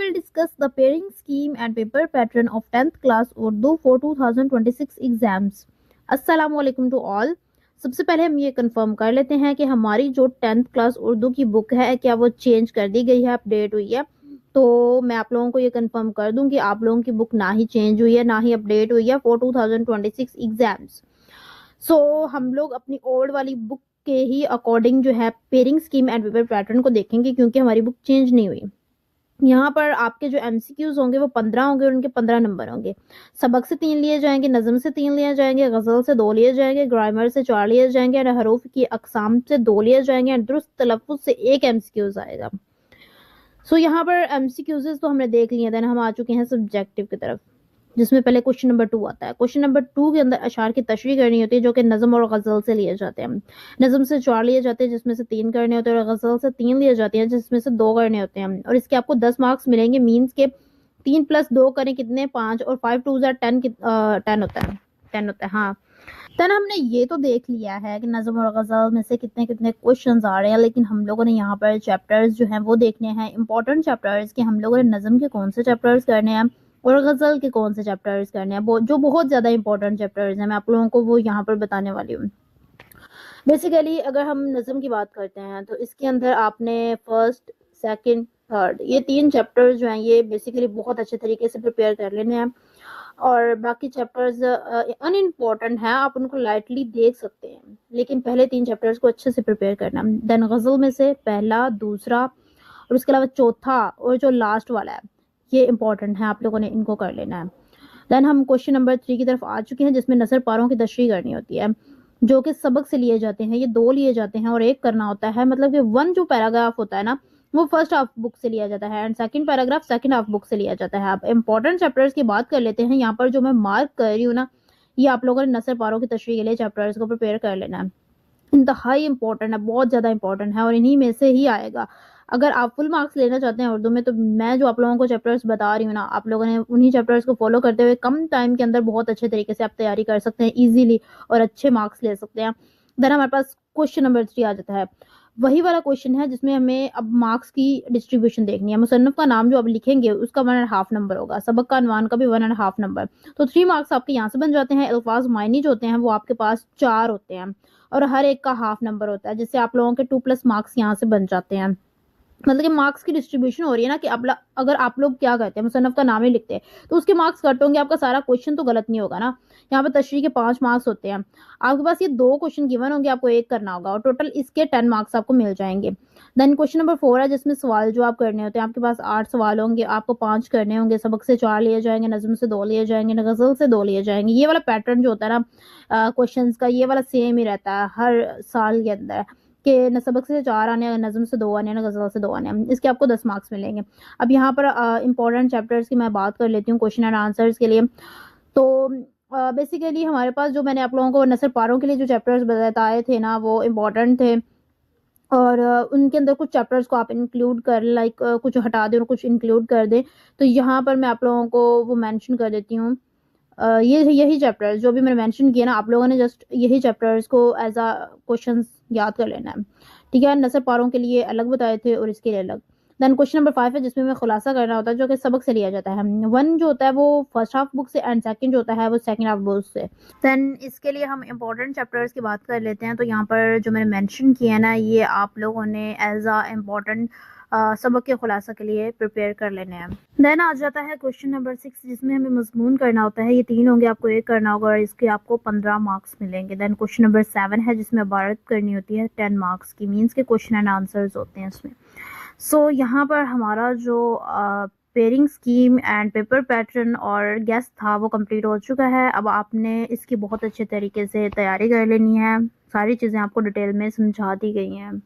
will discuss the pairing scheme and paper pattern of 10th class Urdu for 2026 exams. अस्सलाम वालेकुम to all. सबसे पहले हम ये कंफर्म कर लेते हैं कि हमारी जो 10th क्लास उर्दू की बुक है क्या वो चेंज कर दी गई है, अपडेट हुई है। तो मैं आप लोगों को ये कंफर्म कर दूं कि आप लोगों की बुक ना ही चेंज हुई है ना ही अपडेट हुई है फॉर 2026 एग्जाम्स। सो हम लोग अपनी ओल्ड वाली बुक के ही अकॉर्डिंग जो है pairing scheme and paper pattern को देखेंगे, क्योंकि हमारी बुक चेंज नहीं हुई। यहाँ पर आपके जो एमसीक्यूज होंगे वो 15 होंगे और उनके 15 नंबर होंगे। सबक से 3 लिए जाएंगे, नज़म से 3 लिए जाएंगे, गज़ल से 2 लिए जाएंगे, ग्रामर से 4 लिए जाएंगे और हरूफ की अकसाम से 2 लिए जाएंगे और दुरुस्त तलफ़्फ़ुज़ से 1 एमसीक्यूज आएगा। सो यहाँ पर एमसीक्यूज तो हमने देख लिए, देन हम आ चुके हैं सब्जेक्टिव की तरफ, जिसमें पहले क्वेश्चन नंबर 2 आता है। क्वेश्चन नंबर 2 के अंदर अशार की तशरीह करनी होती है, जो कि नज़म और गज़ल से लिए जाते हैं। नज़म से 4 लिए जाते हैं, जिसमें से 3 करने होते हैं, और गज़ल से 3 लिए जाते हैं, जिसमें से 2 करने होते हैं। और इसके आपको 10 मार्क्स मिलेंगे। मीन्स के 3 + 2 करें कितने, 5, और 5 2 10 10 होता है, 10 होता है। हाँ, तन हमने ये तो देख लिया है कि नज़म और गज़ल में से कितने कितने क्वेश्चंस आ रहे हैं, लेकिन हम लोगों ने यहाँ पर चैप्टर्स जो हैं वो देखने हैं, इंपॉर्टेंट चैप्टर्स, कि हम लोगों ने नज़म के कौन से चैप्टर्स करने हैं और गज़ल के कौन से चैप्टर्स करने हैं, जो बहुत ज़्यादा इंपॉर्टेंट चैप्टर्स हैं। मैं आप लोगों को वो यहाँ पर बताने वाली हूँ। बेसिकली अगर हम नज़म की बात करते हैं तो इसके अंदर आपने फर्स्ट, सेकंड, थर्ड, ये 3 चैप्टर्स जो हैं ये बेसिकली बहुत अच्छे तरीके से प्रिपेयर कर लेने हैं। और बाकी चैप्टर्स अनइम्पॉर्टेंट हैं, आप उनको लाइटली देख सकते हैं, लेकिन पहले 3 चैप्टर्स को अच्छे से प्रिपेयर करना। देन गज़ल में से पहला, दूसरा और उसके अलावा चौथा और जो लास्ट वाला है ये इंपॉर्टेंट है, आप लोगों ने इनको कर लेना है। देन हम क्वेश्चन नंबर 3 की तरफ आ चुके हैं, जिसमें नसर पारों की तशरीह करनी होती है, जो कि सबक से लिए जाते हैं। ये 2 लिए जाते हैं और 1 करना होता है। मतलब कि 1 जो पैराग्राफ होता है ना वो फर्स्ट हाफ बुक से लिया जाता है and second paragraph second half book से लिया जाता है। आप इंपॉर्टेंट चैप्टर्स की बात कर लेते हैं। यहाँ पर जो मैं मार्क कर रही हूँ ना, ये आप लोगों ने नसर पारों की तशरीह के लिए चैप्टर्स को प्रिपेयर कर लेना है। इंतहाई इंपॉर्टेंट है, बहुत ज़्यादा इंपॉर्टेंट है और इन्हीं में से ही आएगा। अगर आप फुल मार्क्स लेना चाहते हैं उर्दू में, तो मैं जो आप लोगों को चैप्टर्स बता रही हूँ ना, आप लोगों ने उन्हीं चैप्टर्स को फॉलो करते हुए कम टाइम के अंदर बहुत अच्छे तरीके से आप तैयारी कर सकते हैं ईजिली और अच्छे मार्क्स ले सकते हैं। देन हमारे पास क्वेश्चन नंबर 3 आ जाता है। वही वाला क्वेश्चन है जिसमें हमें अब मार्क्स की डिस्ट्रीब्यूशन देखनी है। मुसन्नफ का नाम जो आप लिखेंगे उसका 1.5 नंबर होगा, सबक का अनवान का भी 1.5 नंबर। तो 3 मार्क्स आपके यहाँ से बन जाते हैं। अल्फाज मायनी जो होते हैं वो आपके पास 4 होते हैं और हर एक का हाफ नंबर होता है, जिससे आप लोगों के 2+ मार्क्स यहाँ से बन जाते हैं। मतलब कि मार्क्स की डिस्ट्रीब्यूशन हो रही है ना, कि अगर आप लोग क्या करते हैं, मुसन्नफ का नाम ही लिखते हैं, तो उसके मार्क्स कट होंगे, आपका सारा क्वेश्चन तो गलत नहीं होगा ना। यहाँ पे तशरीह के 5 मार्क्स होते हैं, आपके पास ये 2 क्वेश्चन गिवन होंगे, आपको 1 करना होगा और टोटल इसके 10 मार्क्स आपको मिल जाएंगे। देन क्वेश्चन नंबर 4 है, जिसमें सवाल जो आप करने होते हैं, आपके पास 8 सवाल होंगे, आपको 5 करने होंगे। सबक से 4 लिए जाएंगे, नज़म से 2 लिए जाएंगे, गज़ल से 2 लिए जाएंगे। ये वाला पैटर्न जो होता है ना क्वेश्चन का, ये वाला सेम ही रहता है हर साल के अंदर, कि न सबक से 4 आने हैं, नज़म से 2 आने हैं, गज़ल से 2 आने हैं। इसके आपको 10 मार्क्स मिलेंगे। अब यहाँ पर इंपॉर्टेंट चैप्टर्स की मैं बात कर लेती हूँ क्वेश्चन एंड आंसर्स के लिए। तो बेसिकली हमारे पास जो मैंने आप लोगों को नसर पारों के लिए जो चैप्टर्स बताए थे ना वो इम्पॉर्टेंट थे, और उनके अंदर कुछ चैप्टर्स को आप इंक्लूड कर लाइक कुछ हटा दें और कुछ इंक्लूड कर दें। तो यहाँ पर मैं आप लोगों को वो मेंशन कर देती हूँ। ये यही चैप्टर्स जो भी मैंने मेंशन किया ना, आप लोगों ने जस्ट यही चैप्टर्स को एज अ क्वेश्चंस याद कर लेना है, ठीक है। नसर पारों के लिए अलग बताए थे और इसके लिए अलग। देन क्वेश्चन नंबर 5 है, जिसमें हमें खुलासा करना होता है, जो कि सबक से लिया जाता है। 1 जो होता है वो फर्स्ट हाफ बुक से एंड सेकंड जो होता है वो सेकंड हाफ बुक से। देन इसके लिए हम इंपॉर्टेंट चैप्टर्स की बात कर लेते हैं। तो यहाँ पर जो मैंने मेंशन किया है ना, ये आप लोगों ने एज अ इम्पॉर्टेंट सबक के खुलासा के लिए प्रिपेयर कर लेने हैं। देन आ जाता है क्वेश्चन नंबर 6, जिसमें हमें मजमून करना होता है। ये 3 होंगे, आपको 1 करना होगा और इसके आपको 15 मार्क्स मिलेंगे। देन क्वेश्चन नंबर 7 है, जिसमें इबारत करनी होती है 10 मार्क्स की, मीन्स के क्वेश्चन एंड आंसर्स होते हैं इसमें। सो यहाँ पर हमारा जो pairing scheme and paper pattern और गेस्ट था वो कंप्लीट हो चुका है। अब आपने इसकी बहुत अच्छे तरीके से तैयारी कर लेनी है। सारी चीज़ें आपको डिटेल में समझा दी गई हैं।